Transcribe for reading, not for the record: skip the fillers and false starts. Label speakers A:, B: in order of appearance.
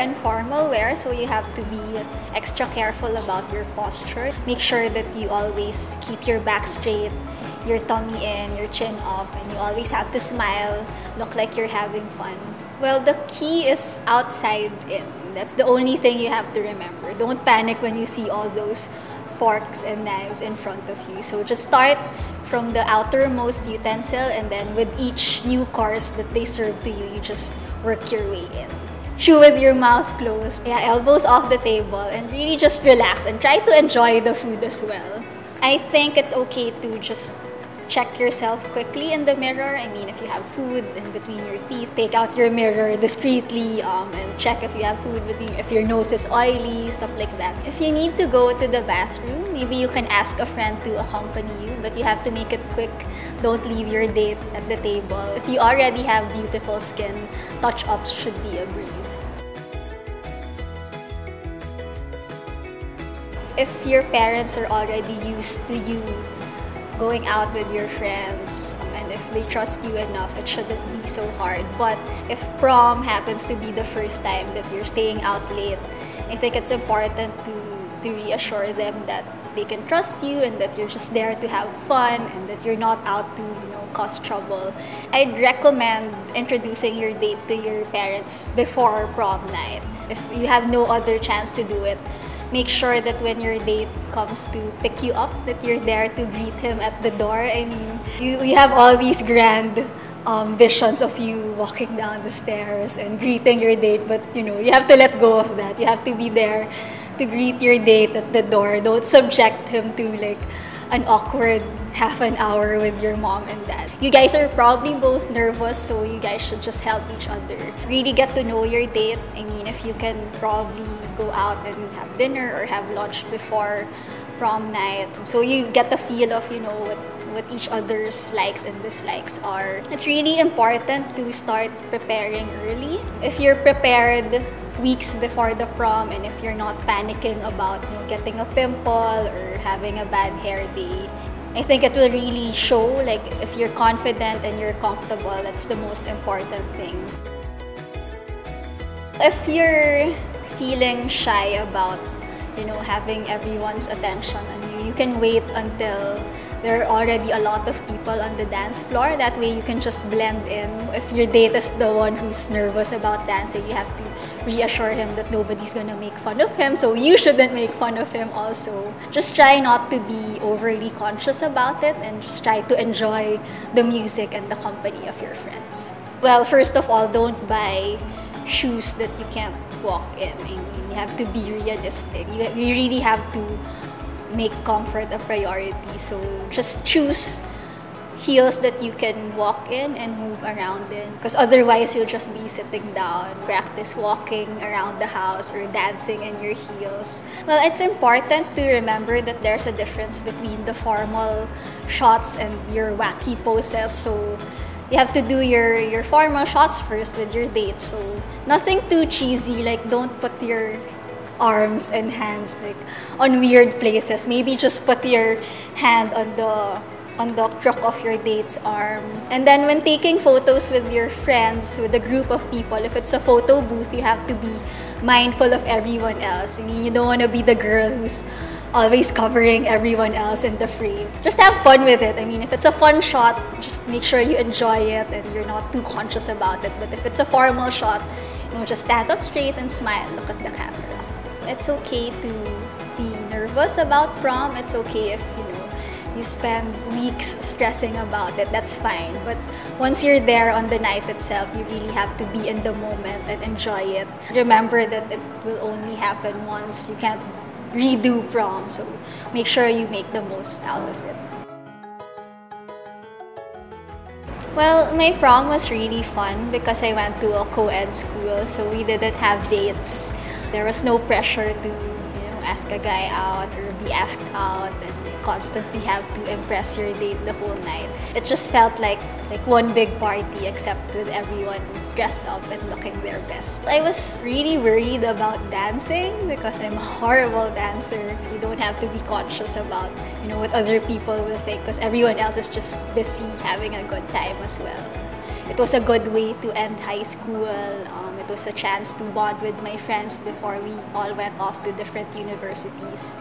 A: and formal wear, so you have to be extra careful about your posture. Make sure that you always keep your back straight, your tummy in, your chin up, and you always have to smile, look like you're having fun. Well, the key is outside in. That's the only thing you have to remember. Don't panic when you see all those forks and knives in front of you. So just start from the outermost utensil, and then with each new course that they serve to you, you just work your way in. Chew with your mouth closed, yeah, elbows off the table, and really just relax and try to enjoy the food as well. I think it's okay to just check yourself quickly in the mirror. I mean, if you have food in between your teeth, take out your mirror discreetly and check if you have food between, if your nose is oily, stuff like that. If you need to go to the bathroom, maybe you can ask a friend to accompany you, but you have to make it quick. Don't leave your date at the table. If you already have beautiful skin, touch-ups should be a breeze. If your parents are already used to you going out with your friends, and if they trust you enough, it shouldn't be so hard. But if prom happens to be the first time that you're staying out late, I think it's important to reassure them that they can trust you and that you're just there to have fun and that you're not out to, cause trouble. I'd recommend introducing your date to your parents before prom night. If you have no other chance to do it, make sure that when your date comes to pick you up, that you're there to greet him at the door. I mean, you have all these grand visions of you walking down the stairs and greeting your date, but you have to let go of that. You have to be there to greet your date at the door. Don't subject him to like an awkward half an hour with your mom and dad. You guys are probably both nervous, so you guys should just help each other. Really get to know your date. I mean, if you can probably go out and have dinner or have lunch before prom night, so you get the feel of, what each other's likes and dislikes are. It's really important to start preparing early. If you're prepared weeks before the prom, and if you're not panicking about getting a pimple or having a bad hair day, I think it will really show. Like, if you're confident and you're comfortable, that's the most important thing. If you're feeling shy about having everyone's attention on you, you can wait until there are already a lot of people on the dance floor. That way you can just blend in. If your date is the one who's nervous about dancing, you have to reassure him that nobody's gonna make fun of him, so you shouldn't make fun of him also. Just try not to be overly conscious about it and just try to enjoy the music and the company of your friends. Well, first of all, don't buy shoes that you can't walk in. I mean, you have to be realistic. You really have to make comfort a priority. So just choose heels that you can walk in and move around in, because otherwise you'll just be sitting down. Practice walking around the house or dancing in your heels. Well, it's important to remember that there's a difference between the formal shots and your wacky poses. So you have to do your formal shots first with your date. So nothing too cheesy, like don't put your arms and hands like on weird places. Maybe just put your hand on the crook of your date's arm. And then when taking photos with your friends, with a group of people, if it's a photo booth, you have to be mindful of everyone else. I mean, you don't want to be the girl who's always covering everyone else in the frame. Just have fun with it. I mean, if it's a fun shot, just make sure you enjoy it and you're not too conscious about it. But if it's a formal shot, just stand up straight and smile, look at the camera. It's okay to be nervous about prom. It's okay if, you spend weeks stressing about it. That's fine. But once you're there on the night itself, you really have to be in the moment and enjoy it. Remember that it will only happen once. You can't redo prom, so make sure you make the most out of it. Well, my prom was really fun because I went to a co-ed school, so we didn't have dates. There was no pressure to ask a guy out or be asked out and constantly have to impress your date the whole night. It just felt like one big party, except with everyone dressed up and looking their best. I was really worried about dancing because I'm a horrible dancer. You don't have to be conscious about what other people will think, because everyone else is just busy having a good time as well. it was a good way to end high school. It was a chance to bond with my friends before we all went off to different universities.